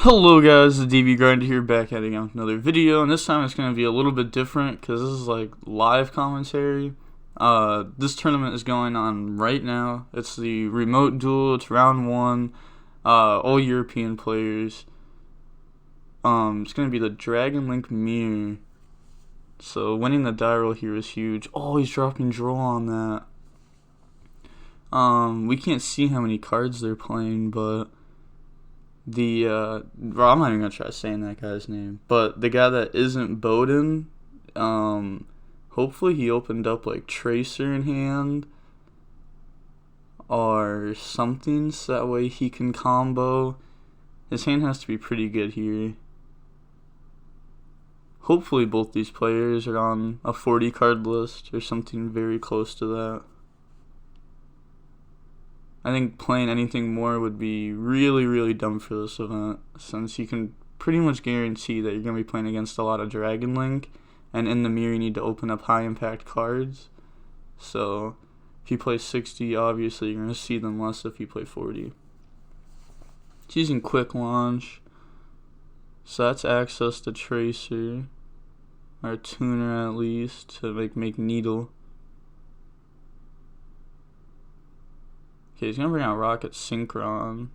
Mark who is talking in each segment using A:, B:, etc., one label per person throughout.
A: Hello guys, the DB Grinder here, back at again with another video, and this time it's going to be a little bit different because this is like live commentary. This tournament is going on right now. It's the remote duel, it's round 1, all European players. It's going to be the Dragon Link mirror, so winning the die roll here is huge. Oh, he's dropping draw on that. We can't see how many cards they're playing, but well, I'm not even gonna try saying that guy's name, but the guy that isn't Bowden, hopefully he opened up like Tracer in hand or something, so that way he can combo. His hand has to be pretty good here. Hopefully both these players are on a 40 card list or something very close to that. I think playing anything more would be really, really dumb for this event, since you can pretty much guarantee that you're going to be playing against a lot of Dragon Link, and in the mirror you need to open up high impact cards. So if you play 60, obviously you're going to see them less if you play 40. It's using quick launch, so that's access to Tracer, or Tuner at least, to make Needle. Okay, he's gonna bring out Rocket Synchron.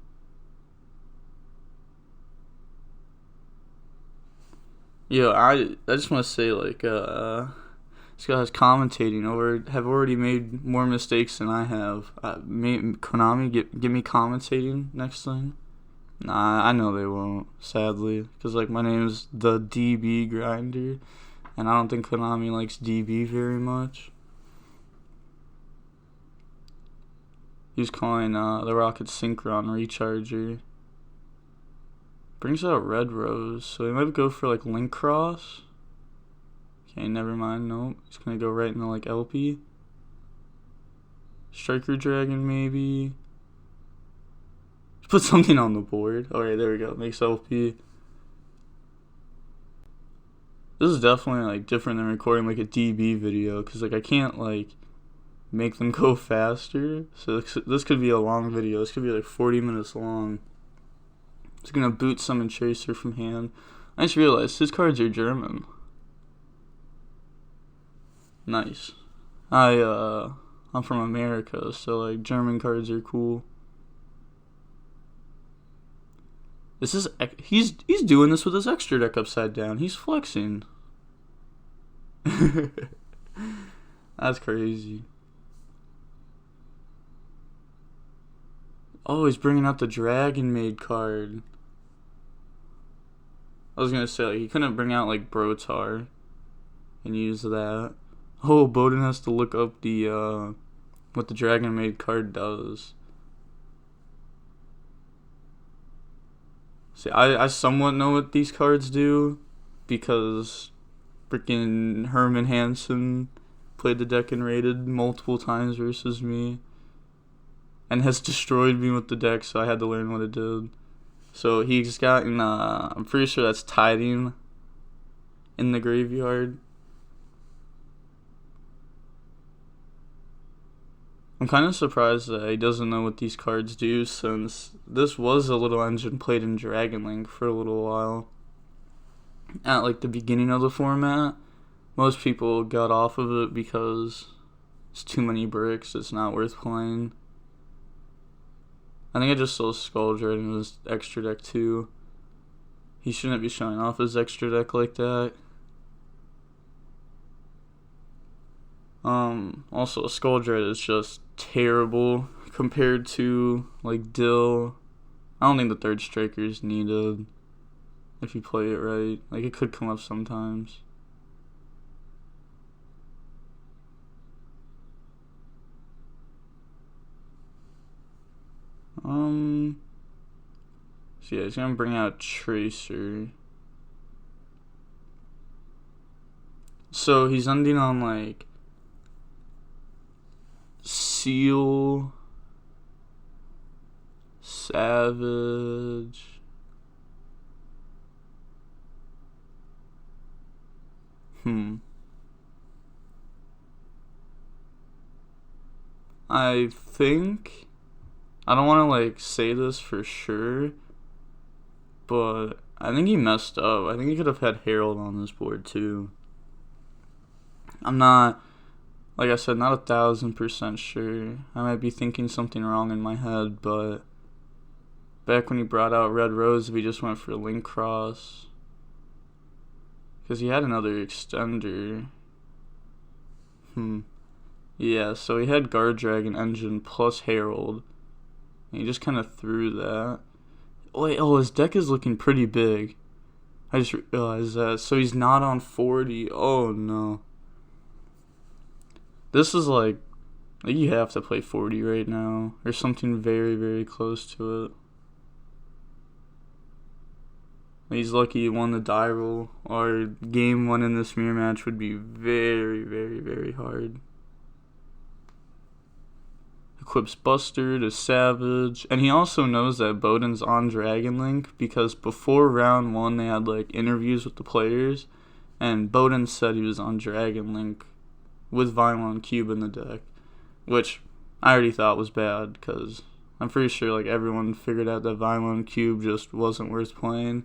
A: Yo, I just want to say, like, this guy's commentating have already made more mistakes than I have. Konami, give me commentating next time. Nah, I know they won't, sadly, because like my name's the DB Grinder, and I don't think Konami likes DB very much. He's calling the Rocket Synchron Recharger. Brings out Red Rose, so he might go for like Link Cross. Okay, never mind. Nope, he's gonna go right into like LP. Striker Dragon maybe. Put something on the board. Alright, there we go. Makes LP. This is definitely like different than recording like a DB video, because like I can't like make them go faster, so this could be a long video. This could be like 40 minutes long. It's gonna boot Summon Tracer from hand. I just realized his cards are German. Nice. I'm from America, so like German cards are cool. This is he's doing this with his extra deck upside down. He's flexing. That's crazy. Oh, he's bringing out the Dragon Maid card. I was gonna say, like, he couldn't bring out like Brotar and use that. Oh, Bowden has to look up the what the Dragon Maid card does. See, I somewhat know what these cards do, because freaking Herman Hansen played the deck and rated multiple times versus me, and has destroyed me with the deck, so I had to learn what it did. So he's gotten, I'm pretty sure that's Tiding in the graveyard. I'm kind of surprised that he doesn't know what these cards do, since this was a little engine played in Dragon Link for a little while. At like the beginning of the format, most people got off of it because it's too many bricks, it's not worth playing. I think I just saw Skull Dread in his extra deck too. He shouldn't be showing off his extra deck like that. Also, Skull Dread is just terrible compared to like Dill. I don't think the third striker is needed if you play it right. Like, it could come up sometimes. So yeah, he's gonna bring out Tracer. So he's ending on like Seal, Savage. I think, I don't want to like say this for sure, but I think he messed up. I think he could have had Harold on this board too. I'm not, like I said, not 1,000% sure. I might be thinking something wrong in my head, but back when he brought out Red Rose, if he just went for Link Cross, because he had another extender. Yeah, so he had Guard Dragon Engine plus Herald. And he just kind of threw that. Wait, his deck is looking pretty big. I just realized that. So he's not on 40. Oh, no. This is like you have to play 40 right now. Or something very, very close to it. He's lucky he won the die roll. Or game 1 in this mirror match would be very, very, very hard. Equips Buster to Savage. And he also knows that Bowden's on Dragon Link because before round 1 they had like interviews with the players. And Bowden said he was on Dragon Link with Vylon Cube in the deck. Which I already thought was bad because I'm pretty sure like everyone figured out that Vylon Cube just wasn't worth playing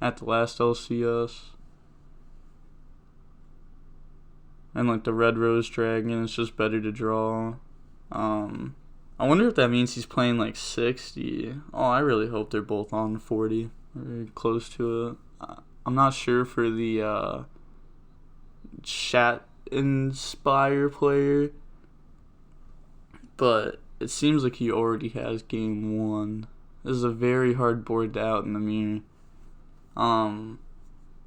A: at the last LCS. And like the Red Rose Dragon, it's just better to draw. I wonder if that means he's playing like 60. Oh, I really hope they're both on 40 or close to it. I'm not sure for the Chat Inspire player, but it seems like he already has game 1. This is a very hard board to out in the mirror.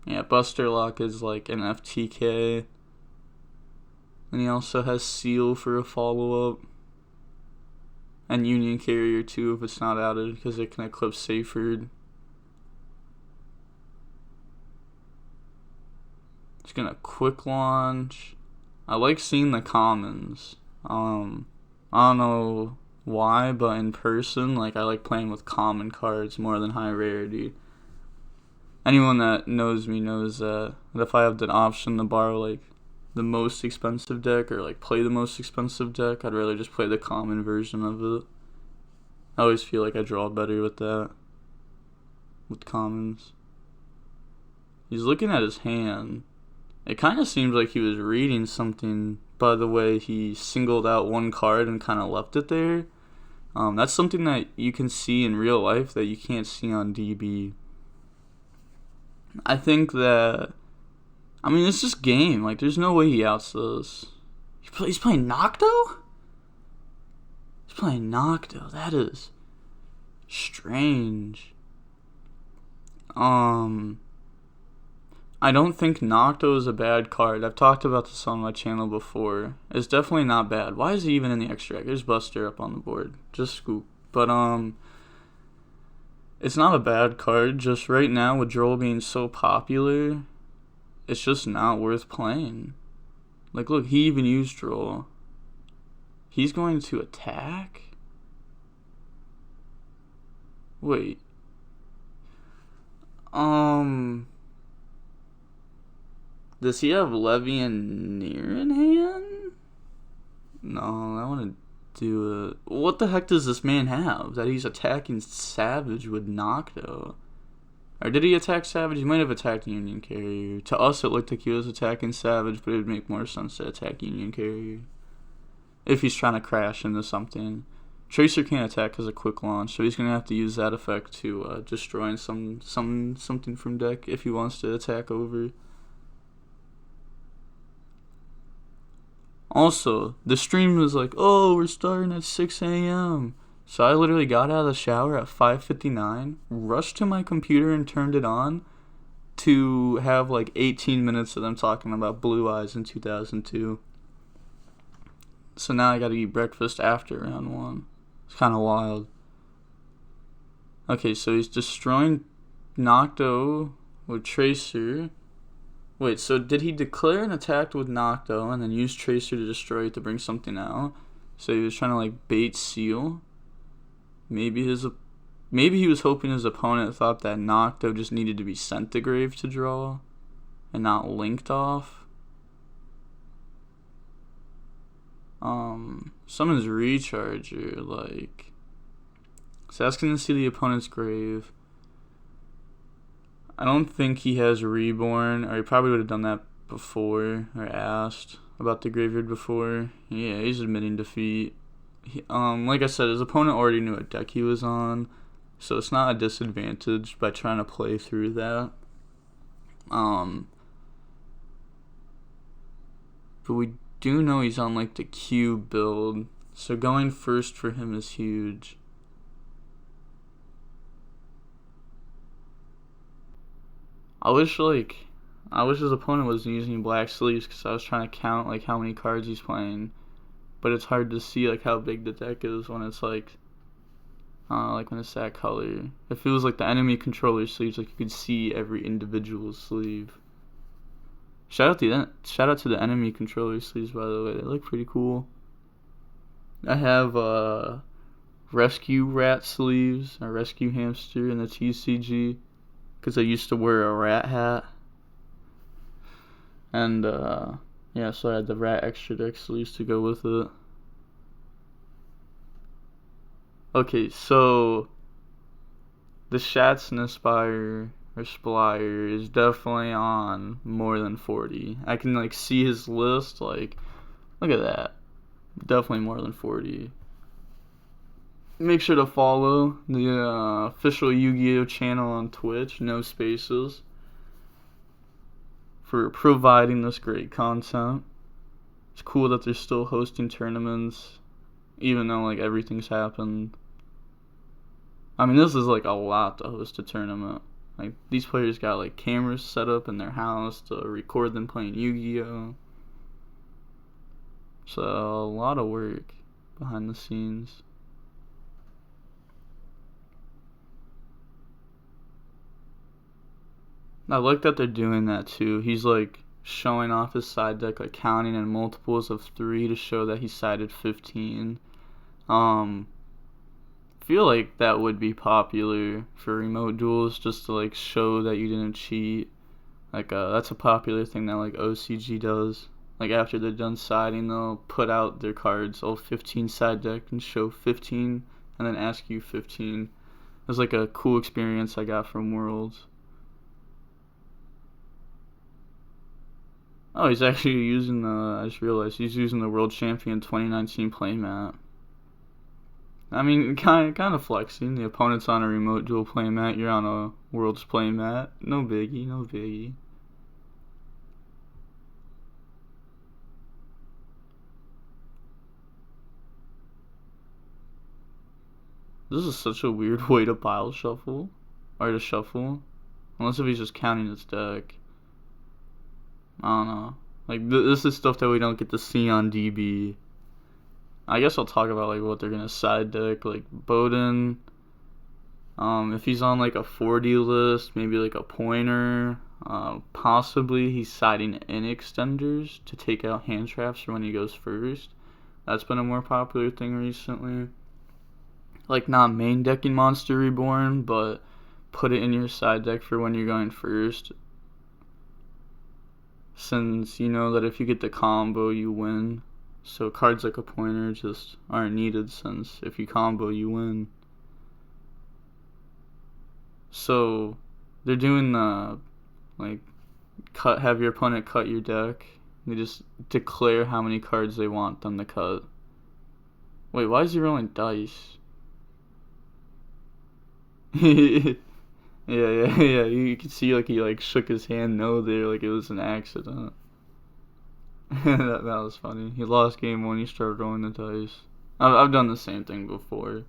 A: Yeah, Buster Lock is like an FTK. And he also has Seal for a follow-up. And Union Carrier too if it's not outed because it can eclipse Saferd. It's gonna quick launch. I like seeing the commons. I don't know why, but in person, like I like playing with common cards more than high rarity. Anyone that knows me knows that if I have the option to borrow like the most expensive deck or like play the most expensive deck, I'd rather just play the common version of it. I always feel like I draw better with that, with commons. He's looking at his hand. It kind of seems like he was reading something by the way he singled out one card and kind of left it there. That's something that you can see in real life that you can't see on DB. I think that, I mean, it's just game. Like, there's no way he outs this. He's playing Nocto? He's playing Nocto. That is strange. I don't think Nocto is a bad card. I've talked about this on my channel before. It's definitely not bad. Why is he even in the extract? There's Buster up on the board. Just scoop. But, it's not a bad card. Just right now, with Droll being so popular, it's just not worth playing. Like, look, he even used Droll. He's going to attack? Wait. Does he have Levy and Nier in hand? No, I want to do it. What the heck does this man have that he's attacking Savage with Nocto? Or did he attack Savage? He might have attacked Union Carrier. To us, it looked like he was attacking Savage, but it would make more sense to attack Union Carrier if he's trying to crash into something. Tracer can't attack because of quick launch, so he's gonna have to use that effect to destroy something from deck if he wants to attack over. Also, the stream was like, oh, we're starting at 6 a.m. So I literally got out of the shower at 5:59, rushed to my computer and turned it on to have like 18 minutes of them talking about Blue Eyes in 2002. So now I gotta eat breakfast after round 1. It's kind of wild. Okay, so he's destroying Nocto with Tracer. Wait, so did he declare an attack with Nocto and then use Tracer to destroy it to bring something out? So he was trying to like bait Seal? Maybe he was hoping his opponent thought that Nocto just needed to be sent to grave to draw and not linked off. Summons Recharger, like, it's asking to see the opponent's grave. I don't think he has Reborn, or he probably would have done that before, or asked about the graveyard before. Yeah, he's admitting defeat. Like I said, his opponent already knew what deck he was on, so it's not a disadvantage by trying to play through that. But we do know he's on like the Q build, so going first for him is huge. I wish his opponent was using black sleeves, because I was trying to count like how many cards he's playing, but it's hard to see like how big the deck is when it's like when it's that color. If it was like the enemy controller sleeves, like you could see every individual sleeve. Shout out to the enemy controller sleeves, by the way. They look pretty cool. I have rescue rat sleeves, or rescue hamster in the TCG, because I used to wear a rat hat. And yeah, so I had the rat extra deck sleeves to go with it. Okay, so the Shatznaspire or Splire is definitely on more than 40. I can like see his list, like look at that. Definitely more than 40. Make sure to follow the official Yu-Gi-Oh channel on Twitch, no spaces, for providing this great content. It's cool that they're still hosting tournaments, even though like everything's happened. I mean, this is like a lot to host a tournament. Like, these players got like cameras set up in their house to record them playing Yu-Gi-Oh. So a lot of work behind the scenes. I like that they're doing that too. He's like showing off his side deck, like counting in multiples of 3 to show that he sided 15. Feel like that would be popular for remote duels, just to like show that you didn't cheat. Like that's a popular thing that like OCG does. Like after they're done siding, they'll put out their cards, 15 side deck, and show 15, and then ask you 15. It was like a cool experience I got from Worlds. Oh, he's actually using I just realized he's using the World Champion 2019 playmat. I mean, kind of flexing. The opponent's on a remote duel playmat, you're on a Worlds playmat. No biggie, no biggie. This is such a weird way to pile shuffle, or to shuffle. Unless if he's just counting his deck. I don't know. Like, this is stuff that we don't get to see on DB. I guess I'll talk about like what they're gonna side deck. Like Bowden, if he's on like a 40 list, maybe like a pointer. Possibly he's siding in extenders to take out hand traps for when he goes first. That's been a more popular thing recently. Like, not main decking Monster Reborn, but put it in your side deck for when you're going first, since you know that if you get the combo you win. So cards like a pointer just aren't needed, since if you combo you win. So they're doing the like have your opponent cut your deck. They just declare how many cards they want them to cut. Wait, why is he rolling dice? Yeah. You can see like he like shook his hand no there, like it was an accident. that was funny. He lost game 1. He started rolling the dice. I've done the same thing before.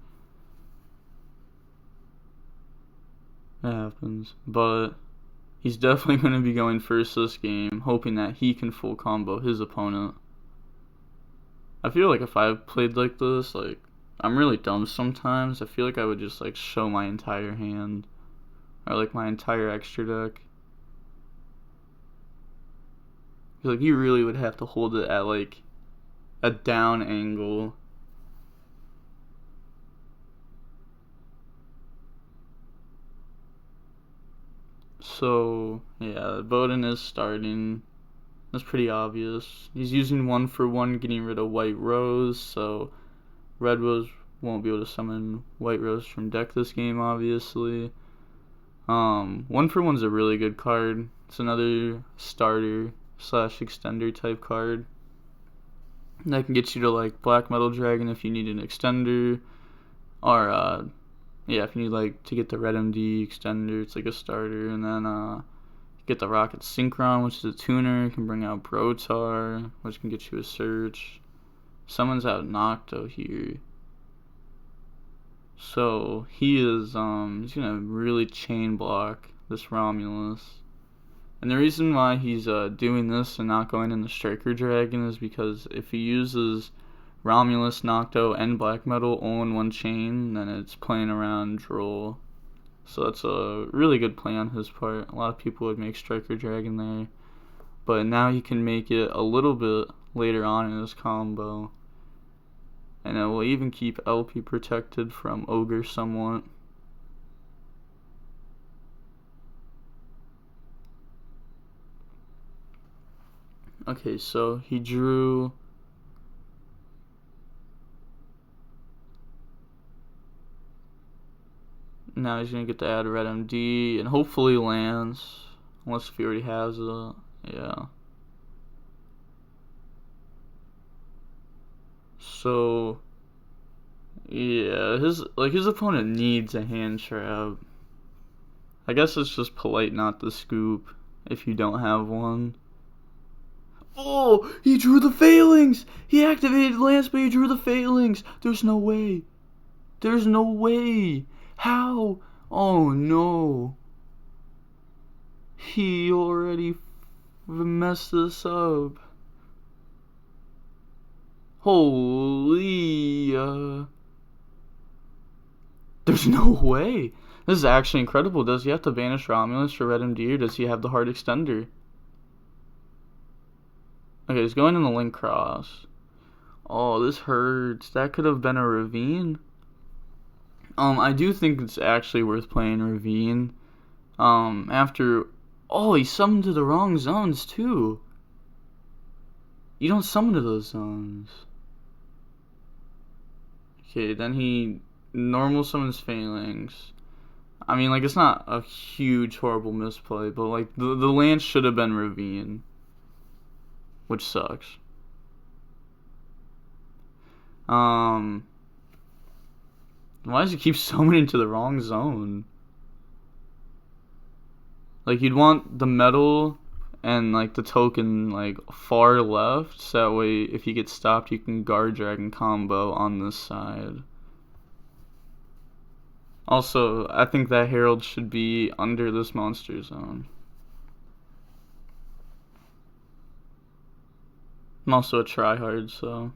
A: It happens, but he's definitely going to be going first this game, hoping that he can full combo his opponent. I feel like if I played like this, like, I'm really dumb sometimes. I feel like I would just like show my entire hand, or like my entire extra deck. Like, you really would have to hold it at like a down angle. So yeah, Bowden is starting. That's pretty obvious. He's using 1-for-1, getting rid of White Rose, so Red Rose won't be able to summon White Rose from deck this game, obviously. One for One's a really good card. It's another starter slash extender type card that can get you to like Black Metal Dragon if you need an extender, or if you need like to get the Red MD extender, it's like a starter, and then get the Rocket Synchron, which is a tuner. You can bring out Brotar, which can get you a search. Someone's out Nocto here. So he is he's gonna really chain block this Romulus. And the reason why he's doing this and not going in the Striker Dragon is because if he uses Romulus, Nocto, and Black Metal all in one chain, then it's playing around Droll. So that's a really good play on his part. A lot of people would make Striker Dragon there. But now he can make it a little bit later on in his combo. And it will even keep LP protected from Ogre somewhat. Okay, so he drew... Now he's going to get to add Red MD and hopefully lands. Unless if he already has it. Yeah. So... yeah, his opponent needs a hand trap. I guess it's just polite not to scoop if you don't have one. Oh, he drew the Phalanx! He activated Lance, but he drew the Phalanx! There's no way. There's no way. How? Oh no. He already messed this up. Holy, there's no way. This is actually incredible. Does he have to banish Romulus for Red MD, or does he have the hard extender? Okay, he's going in the Link Cross. Oh, this hurts. That could have been a Ravine. I do think it's actually worth playing Ravine. After... oh, he summoned to the wrong zones, too. You don't summon to those zones. Okay, then he normal summons Phalanx. I mean, like, it's not a huge, horrible misplay, but, like, the land should have been Ravine. Which sucks. Why does he keep summoning to the wrong zone? Like, you'd want the metal and, like, the token, like, far left, so that way, if you get stopped, you can Guard Dragon combo on this side. Also, I think that Herald should be under this monster zone. I'm also a tryhard, so...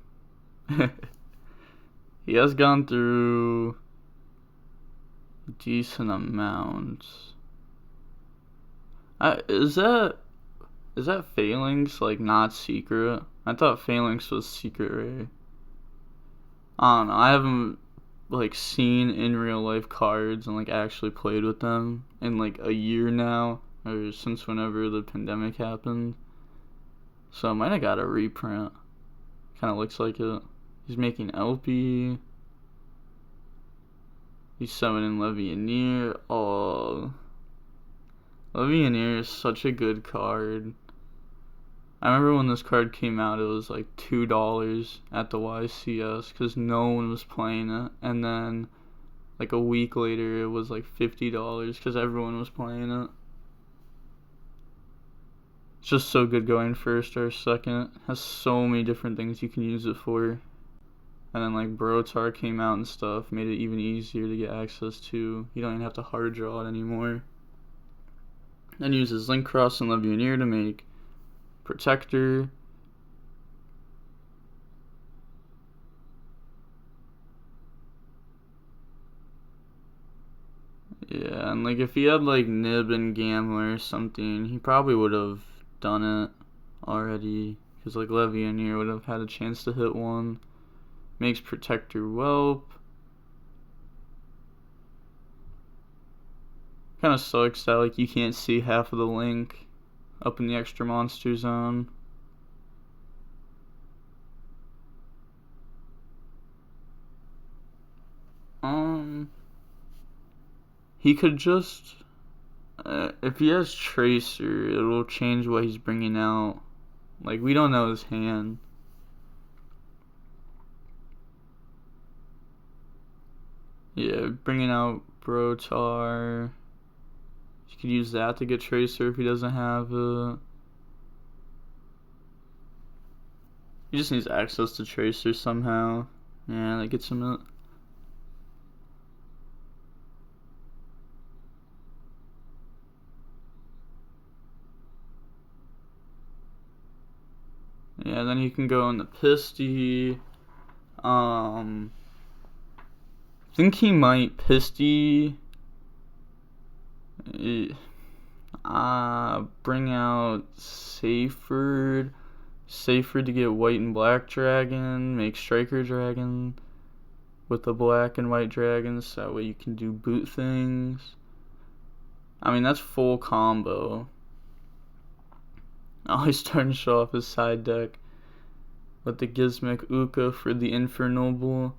A: he has gone through a decent amount. Is that Phalanx, like, not secret? I thought Phalanx was secret rare. I don't know, I haven't, like, seen in real life cards and, like, actually played with them in, like, a year now, or since whenever the pandemic happened. So I might have got a reprint. Kind of looks like it. He's making LP. He's summoning Levianeer. Oh, Levianeer is such a good card. I remember when this card came out, it was like $2 at the YCS because no one was playing it. And then, like a week later, it was like $50 because everyone was playing it. It's just so good going first or second. It has so many different things you can use it for. And then like Brotar came out and stuff, made it even easier to get access to. You don't even have to hard draw it anymore. Then uses Link Cross and Levianeer to make Protector. Yeah, and like if he had like Nib and Gamma or something, he probably would have done it already. Because like Levianeer would have had a chance to hit one. Makes Protector Whelp. Kind of sucks that like you can't see half of the link up in the extra monster zone. He could just If he has Tracer, it'll change what he's bringing out. Like, we don't know his hand. Yeah, bringing out Brotar. You could use that to get Tracer if he doesn't have it. He just needs access to Tracer somehow. Yeah, that gets him it. Yeah, then he can go in the Pisty. I think he might Pisty. Bring out Seyfried. Seyfried to get white and black dragon. Make striker dragon with the black and white dragons. So that way you can do boot things. I mean, that's full combo. Oh, he's starting to show off his side deck with the Gizmic Uka for the Infernoble.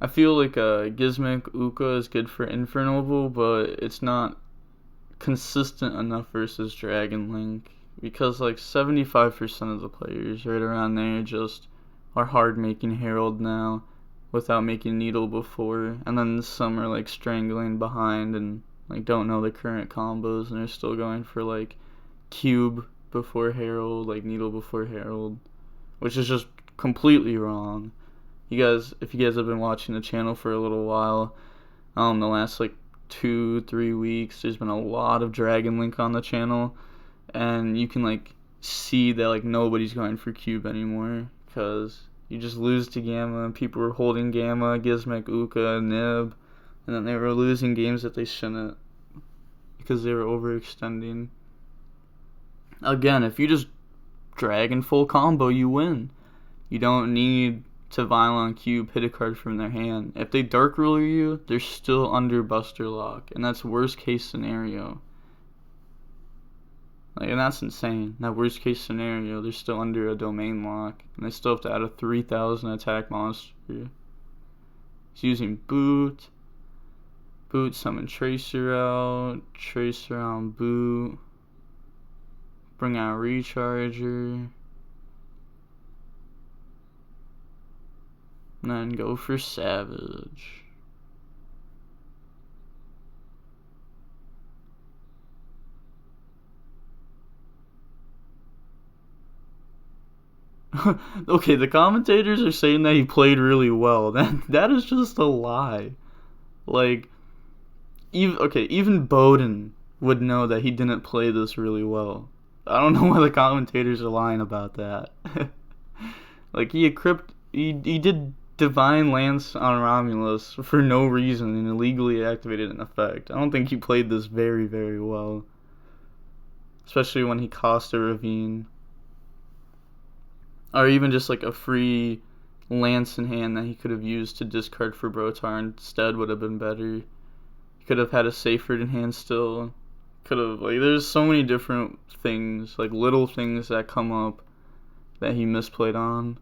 A: I feel like Gizmic Uka is good for Infernoble, but it's not consistent enough versus Dragon Link, because like 75% of the players right around there just are hard making Herald now without making Needle before, and then some are like strangling behind and like don't know the current combos and are still going for like Cube before Herald, like Needle before Herald, which is just completely wrong. You guys, if you guys have been watching the channel for a little while, the last like 2-3 weeks, there's been a lot of Dragon Link on the channel, and you can like see that like nobody's going for Cube anymore because you just lose to Gamma. People were holding Gamma, Gizmic, Uka, Nib, and then they were losing games that they shouldn't because they were overextending. Again, if you just Dragon full combo, you win. You don't need to Violon Cube, hit a card from their hand. If they Dark Ruler you, they're still under Buster Lock, and that's worst case scenario. Like, and that's insane. That worst case scenario, they're still under a Domain Lock, and they still have to add a 3,000 attack monster. He's using Boot. Boot, summon Tracer out. Tracer on Boot. Bring out Recharger. And then go for Savage. Okay, the commentators are saying that he played really well. That is just a lie. Like, even Bowden would know that he didn't play this really well. I don't know why the commentators are lying about that. Like, he did Divine Lance on Romulus for no reason and illegally activated an effect. I don't think he played this very, very well. Especially when he cost a Ravine. Or even just like a free Lance in hand that he could have used to discard for Brotar instead would have been better. He could have had a Seyfried in hand still. Could have, like, there's so many different things, like little things that come up that he misplayed on.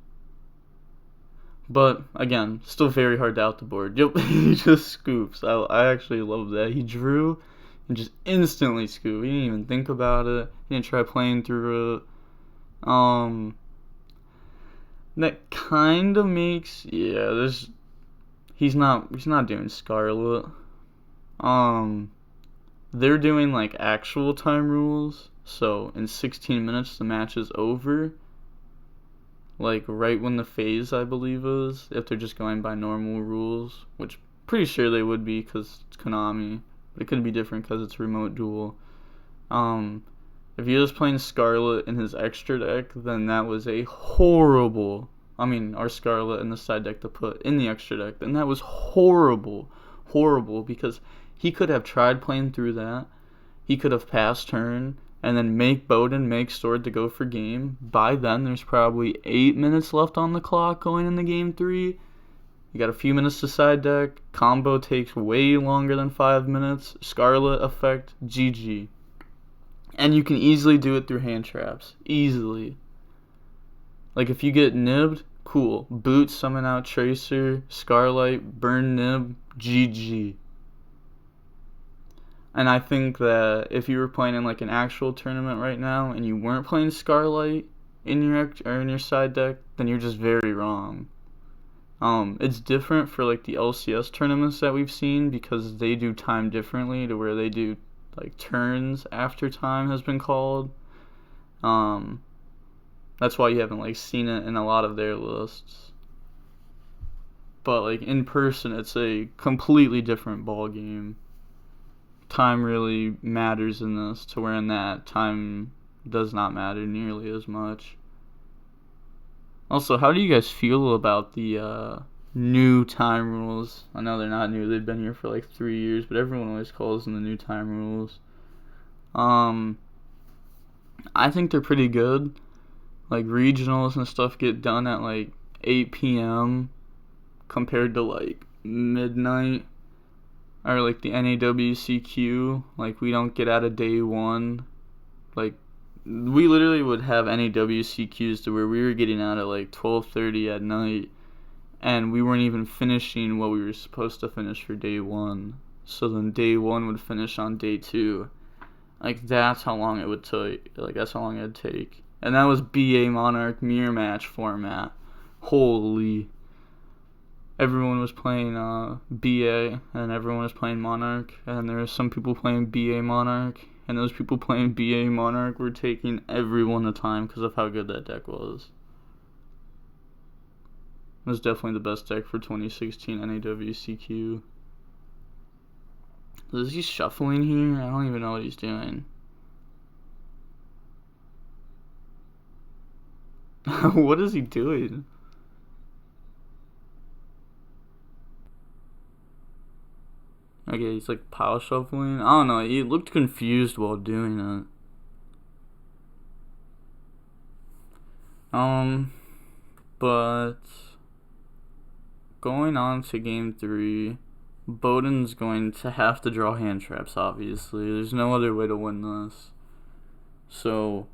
A: But again, still very hard to out the board. Yep, he just scoops. I actually love that. He drew and just instantly scooped. He didn't even think about it. He didn't try playing through it. That kind of makes, yeah, he's not doing Scarlet. They're doing like actual time rules, so in 16 minutes the match is over. Like right when the phase, I believe, is, if they're just going by normal rules, which pretty sure they would be because it's Konami, but it could be different because it's remote duel. If he was playing Scarlet in his extra deck, then that was a horrible, or Scarlet in the side deck to put in the extra deck, then that was horrible, because he could have tried playing through that, he could have passed turn, and then make Bowden, make Sword to go for game. By then, there's probably 8 minutes left on the clock going into game 3. You got a few minutes to side deck. Combo takes way longer than 5 minutes. Scarlet effect, GG. And you can easily do it through hand traps. Easily. Like, if you get nibbed, cool. Boot, summon out Tracer, Scarlight, burn nib, GG. And I think that if you were playing in like an actual tournament right now and you weren't playing Scarlight in your side deck, then you're just very wrong. It's different for like the LCS tournaments that we've seen because they do time differently to where they do like turns after time has been called. That's why you haven't like seen it in a lot of their lists. But like in person, it's a completely different ball game. Time really matters in this, to where in that time does not matter nearly as much. Also, how do you guys feel about the new time rules? I know they're not new; they've been here for like 3 years, but everyone always calls them the new time rules. I think they're pretty good. Like regionals and stuff get done at like 8 p.m. compared to like midnight. Or like the NAWCQ, like we don't get out of day one. Like we literally would have NAWCQs to where we were getting out at like 12:30 at night, and we weren't even finishing what we were supposed to finish for day one. So then day one would finish on day two. Like that's how long it would take. Like that's how long it'd take. And that was BA Monarch mirror match format. Holy. Everyone was playing BA and everyone was playing Monarch, and there were some people playing BA Monarch, and those people playing BA Monarch were taking everyone the time because of how good that deck was. It was definitely the best deck for 2016 NAWCQ. Is he shuffling here? I don't even know what he's doing. What is he doing? Okay, he's like power shuffling. I don't know. He looked confused while doing it. But going on to game 3, Bowden's going to have to draw hand traps, obviously. There's no other way to win this. So,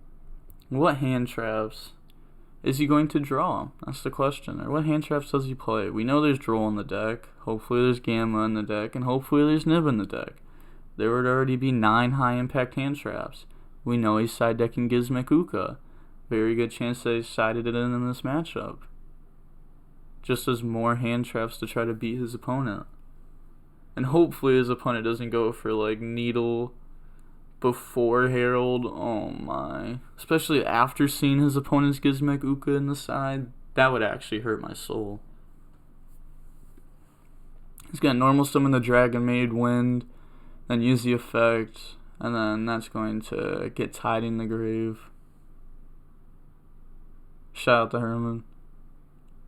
A: what hand traps is he going to draw? That's the question. Or what hand traps does he play? We know there's Droll in the deck. Hopefully there's Gamma in the deck. And hopefully there's Nib in the deck. There would already be 9 high impact hand traps. We know he's side decking Gizmek. Very good chance that he sided it in this matchup. Just as more hand traps to try to beat his opponent. And hopefully his opponent doesn't go for like Needle before Herald. Oh my. Especially after seeing his opponent's Gizmek in the side. That would actually hurt my soul. He's got normal summon the Dragon Maid Wind, then use the effect, and then that's going to get tied in the grave. Shout out to Herman.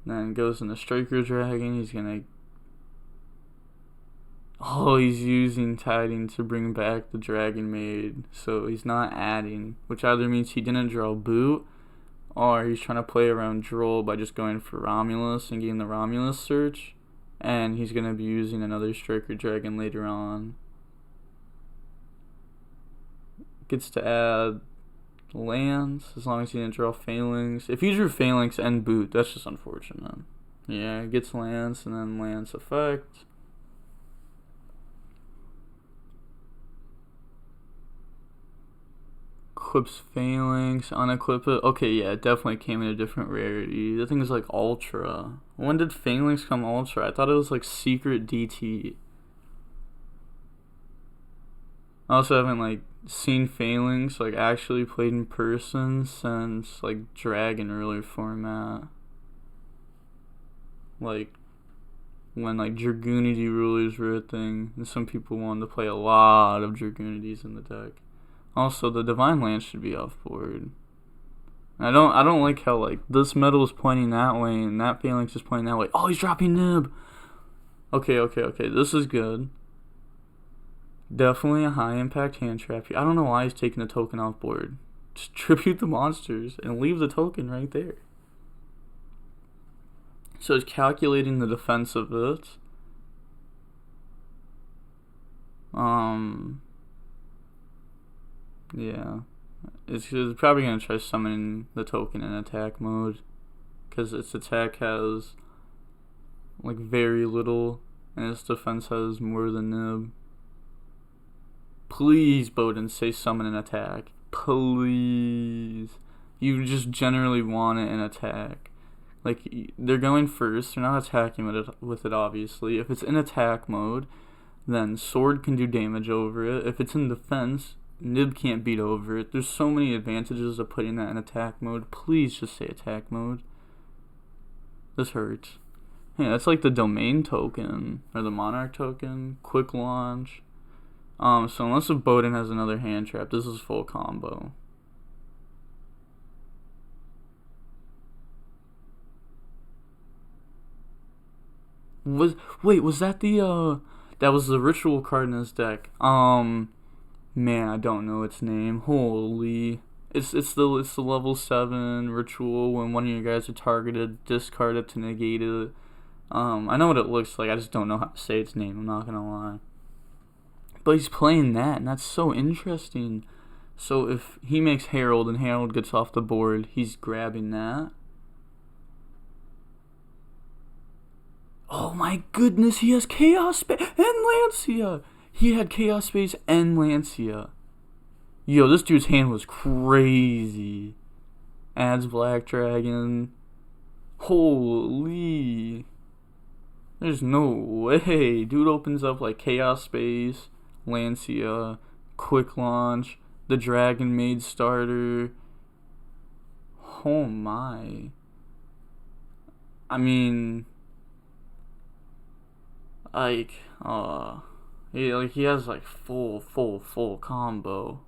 A: Then goes into Striker Dragon. He's gonna. Oh, he's using Tiding to bring back the Dragon Maid. So he's not adding, which either means he didn't draw Boot, or he's trying to play around Droll by just going for Romulus and getting the Romulus search. And he's going to be using another Striker Dragon later on. Gets to add lands as long as he didn't draw Phalanx. If he drew Phalanx and Boot, that's just unfortunate. Yeah, gets lands and then lands effect. Equips Phalanx, unequip it. Okay, yeah, it definitely came in a different rarity. The thing is like Ultra. When did Phalanx come Ultra? I thought it was like Secret DT. I also haven't like seen Phalanx like actually played in person since like Dragon earlier format. Like when like Dragoonity rulers were a thing, and some people wanted to play a lot of Dragoonities in the deck. Also, the Divine Lance should be off board. I don't like how like this metal is pointing that way and that Phalanx is pointing that way. Oh, he's dropping Nib. Okay. This is good. Definitely a high impact hand trap. I don't know why he's taking the token off board. Just tribute the monsters and leave the token right there. So it's calculating the defense of it. Yeah. It's probably going to try summoning the token in attack mode. Because its attack has like very little and its defense has more than Nib. Please, Bowden, say summon an attack. Please. You just generally want it in attack. Like, they're going first. They're not attacking with it, obviously. If it's in attack mode, then Sword can do damage over it. If it's in defense, Nib can't beat over it. There's so many advantages of putting that in attack mode. Please just say attack mode. This hurts. Yeah, that's like the domain token, or the monarch token. Quick launch. So unless if Bowden has another hand trap, this is full combo. Was that the that was the ritual card in his deck? Man, I don't know its name. Holy, it's the level 7 ritual. When one of your guys are targeted, discard it to negate it. I know what it looks like. I just don't know how to say its name. I'm not gonna lie. But he's playing that, and that's so interesting. So if he makes Herald and Herald gets off the board, he's grabbing that. Oh my goodness, he has Chaos Space and Lancia. He had Chaos Space and Lancia. Yo, this dude's hand was crazy. Adds Black Dragon. Holy. There's no way. Dude opens up like Chaos Space, Lancia, Quick Launch, the Dragon Maid starter. Oh my. I mean, like, he has like full combo.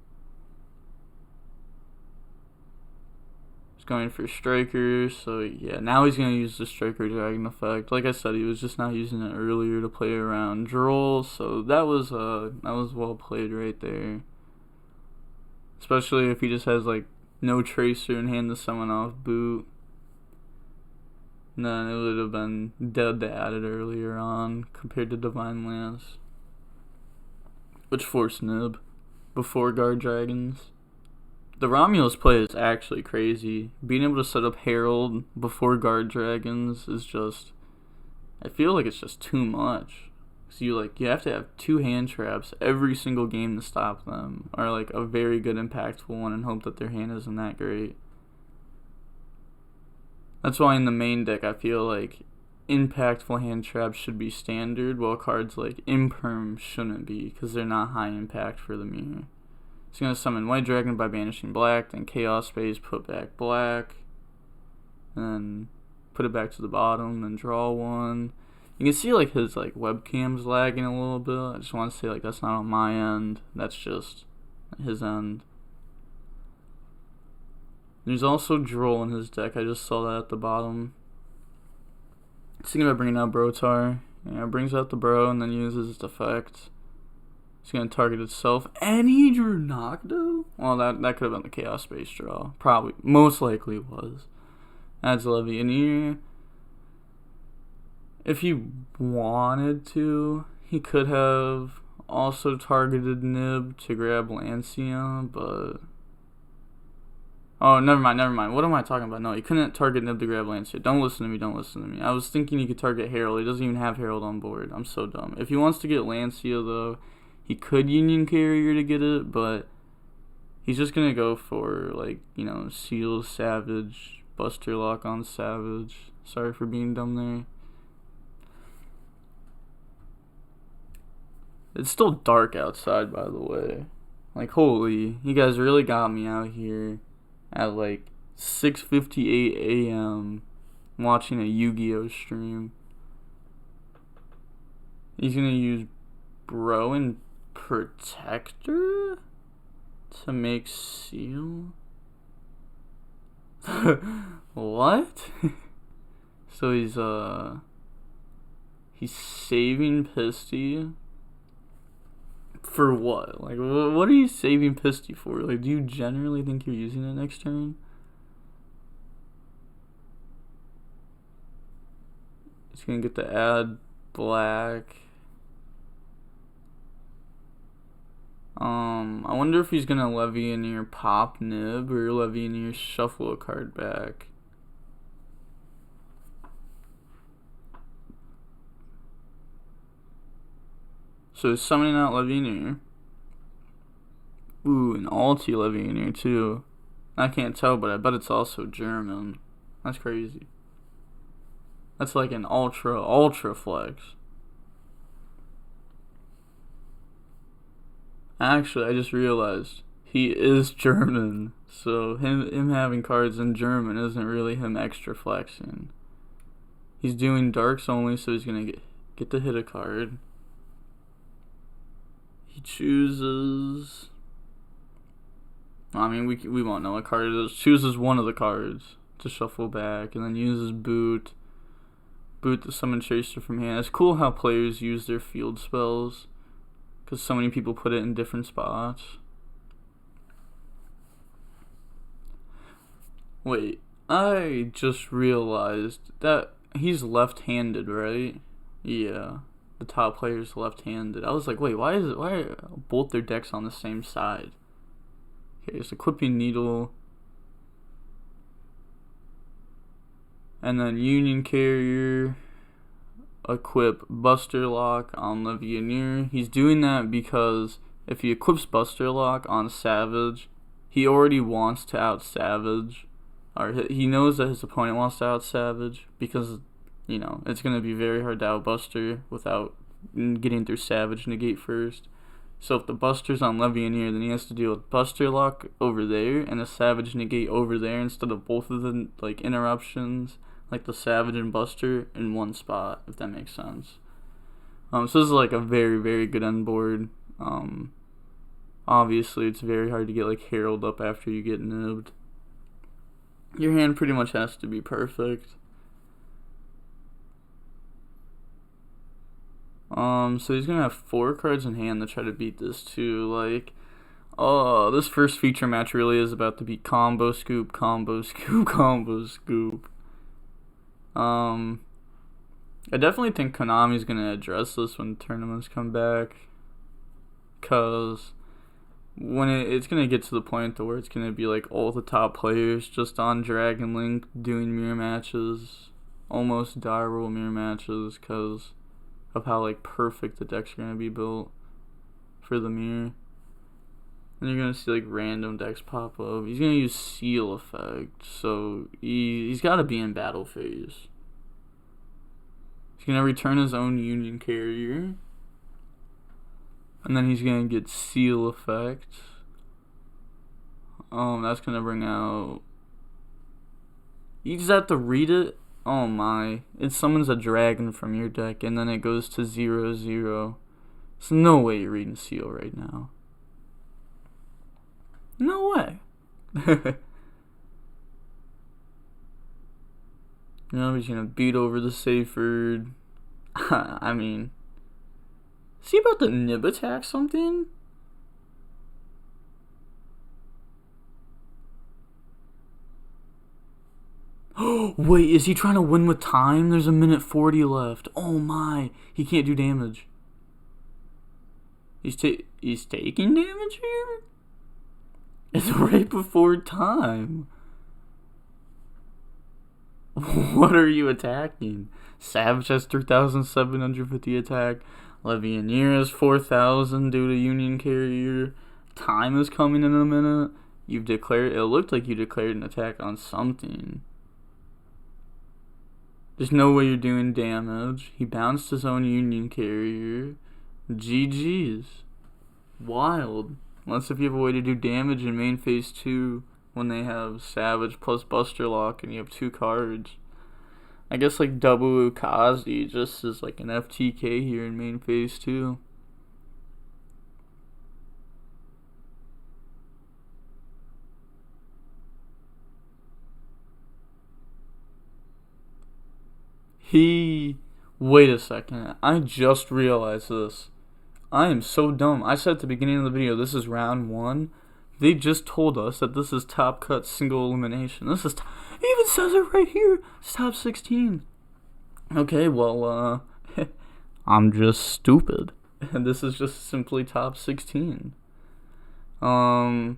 A: He's going for Striker, so yeah, now he's gonna use the Striker Dragon effect. Like I said, he was just not using it earlier to play around Droll, so that was well played right there. Especially if he just has like no Tracer in hand to summon off boot. Then it would have been dead to add it earlier on compared to Divine Lance, which forced Nib before Guard Dragons. The Romulus play is actually crazy. Being able to set up Herald before Guard Dragons is just, I feel like it's just too much. So you have to have 2 hand traps every single game to stop them, or like a very good impactful one, and hope that their hand isn't that great. That's why in the main deck I feel like impactful hand traps should be standard, while cards like Imperm shouldn't be, because they're not high impact for the mirror. He's going to summon White Dragon by banishing black, then Chaos Space, put back black, then put it back to the bottom, then draw one. You can see like his like webcam's lagging a little bit. I just want to say like that's not on my end, that's just his end. There's also Droll in his deck. I just saw that at the bottom. He's thinking about bringing out Brotar. Yeah, brings out the Bro and then uses its effect. He's going to target itself. And he drew Nocto? Well, that could have been the Chaos Space draw. Probably. Most likely was. Adds Levianeer. If he wanted to, he could have also targeted Nib to grab Lancia, but... Oh, never mind. What am I talking about? No, he couldn't target Nib to grab Lancia. Don't listen to me. I was thinking he could target Herald. He doesn't even have Herald on board. I'm so dumb. If he wants to get Lancia, though, he could Union Carrier to get it, but he's just going to go for, like, Seal, Savage, Buster Lock on Savage. Sorry for being dumb there. It's still dark outside, by the way. Like, holy, you guys really got me out here at like 6:58 a.m. watching a Yu-Gi-Oh stream. He's gonna use Bro and Protector to make Seal? What? So he's saving Pisty for what? Like, what are you saving Pisty for? Like, do you generally think you're using it next turn? He's gonna get to add black. I wonder if he's gonna Levianeer pop Nib or Levianeer shuffle a card back. So he's summoning out Levianeer. Ooh, an Alti Legionnaire too. I can't tell, but I bet it's also German. That's crazy. That's like an ultra flex. Actually, I just realized he is German, so him having cards in German isn't really him extra flexing. He's doing darks only, so he's gonna get to hit a card. He chooses. I mean, we won't know what card it is. Chooses one of the cards to shuffle back, and then uses boot to summon Tracer from hand. It's cool how players use their field spells, because so many people put it in different spots. Wait, I just realized that he's left-handed, right? Yeah, the top player's left-handed. I was like, wait, why are both their decks on the same side? Okay, it's Equipping Needle. And then Union Carrier, equip Buster Lock on Legionnaire. He's doing that because if he equips Buster Lock on Savage, he already wants to out Savage. Or he knows that his opponent wants to out Savage because, you know, it's going to be very hard to out Buster without getting through Savage Negate first. So if the Buster's on Legionnaire, then he has to deal with Buster Lock over there and a Savage Negate over there instead of both of the like interruptions, like the Savage and Buster in one spot, if that makes sense. So this is like a very, very good end board. Obviously, it's very hard to get like Herald up after you get nibbed. Your hand pretty much has to be perfect. So he's gonna have 4 cards in hand to try to beat this too. Like, oh, this first feature match really is about to be combo scoop, combo scoop, combo scoop. I definitely think Konami's gonna address this when tournaments come back, cause when it's gonna get to the point where it's gonna be like all the top players just on Dragon Link doing mirror matches, almost die roll mirror matches, cause of how like perfect the decks are gonna be built for the mirror. And you're gonna see like random decks pop up. He's gonna use Seal Effect, so he's gotta be in battle phase. He's gonna return his own Union Carrier, and then he's gonna get Seal Effect. That's gonna bring out. You just have to read it. Oh my! It summons a dragon from your deck, and then it goes to 0/0. There's no way you're reading Seal right now. No way. You know, he's gonna beat over the Seyfried. I mean, is he about to nib attack something? Wait, is he trying to win with time? There's a minute 40 left. Oh my, he can't do damage. He's taking damage here? It's right before time. What are you attacking? Savage has 3,750 attack. Legionnaire has 4,000 due to Union Carrier. Time is coming in a minute. You've declared. It looked like you declared an attack on something. There's no way you're doing damage. He bounced his own Union Carrier. GG's. Wild. Unless if you have a way to do damage in main phase 2 when they have Savage plus Buster Lock and you have 2 cards. I guess like double Ukazi just is like an FTK here in main phase 2. Wait a second. I just realized this. I am so dumb. I said at the beginning of the video, this is round 1. They just told us that this is top cut single elimination. This is, it even says it right here. It's top 16. Okay, well, I'm just stupid. And this is just simply top 16. So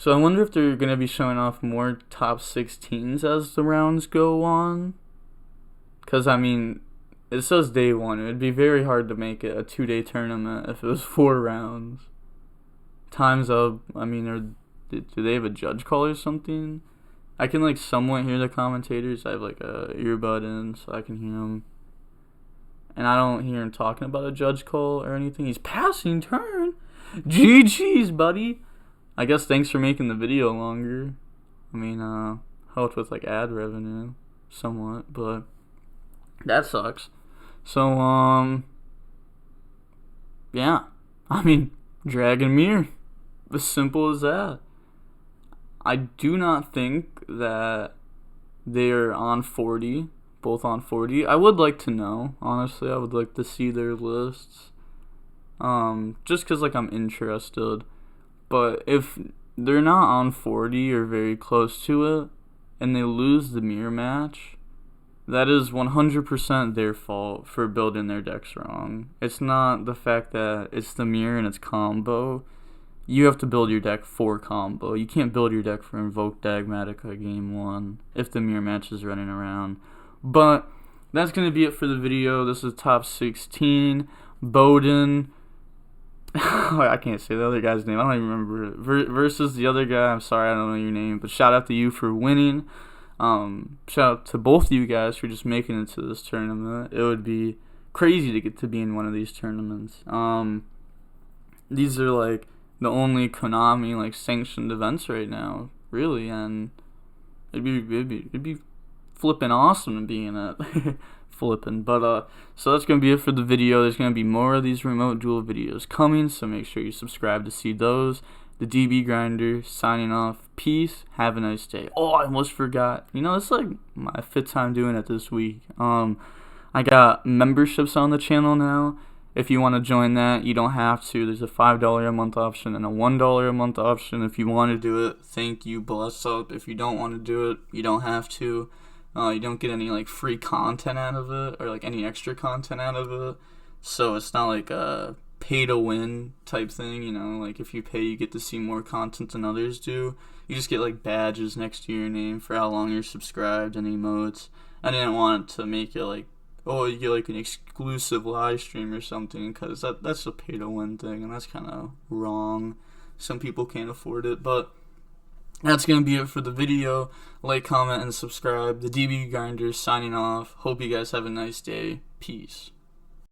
A: I wonder if they're going to be showing off more top 16s as the rounds go on. Because, I mean, it says day 1. It would be very hard to make it a 2-day tournament if it was 4 rounds. Time's up. I mean, do they have a judge call or something? I can like somewhat hear the commentators. I have like a earbud in, so I can hear them. And I don't hear him talking about a judge call or anything. He's passing turn. GG's, buddy. I guess thanks for making the video longer. I mean, helped with like ad revenue somewhat, but that sucks. So, yeah. I mean, Dragon Mirror. As simple as that. I do not think that they're on 40, both on 40. I would like to know, honestly. I would like to see their lists. Just because, like, I'm interested. But if they're not on 40 or very close to it, and they lose the mirror match, that is 100% their fault for building their decks wrong. It's not the fact that it's the mirror and it's combo. You have to build your deck for combo. You can't build your deck for Invoke Dagmatica Game 1 if the mirror match is running around. But that's going to be it for the video. This is top 16. Bowden. I can't say the other guy's name. I don't even remember it. Versus the other guy. I'm sorry, I don't know your name. But shout out to you for winning. Shout out to both of you guys for just making it to this tournament. It would be crazy to get to be in one of these tournaments. These are like the only Konami like sanctioned events right now, really, and it'd be flipping awesome to be in it. Flipping. But so that's gonna be it for the video. There's gonna be more of these remote duel videos coming, so make sure you subscribe to see those. The DB Grinder signing off. Peace. Have a nice day. Oh, I almost forgot. You know, it's like my 5th time doing it this week. I got memberships on the channel now. If you want to join that, you don't have to. There's a $5 a month option and a $1 a month option. If you want to do it, thank you, bless up. If you don't want to do it, you don't have to. You don't get any like free content out of it or like any extra content out of it. So it's not like a pay to win type thing, you know, like if you pay you get to see more content than others do. You just get like badges next to your name for how long you're subscribed and emotes. I didn't want to make it like, oh, you get like an exclusive live stream or something, because that's a pay to win thing, and that's kind of wrong. Some people can't afford it, but that's going to be it for the video. Like, comment, and subscribe. The DB Grinders signing off. Hope you guys have a nice day. Peace.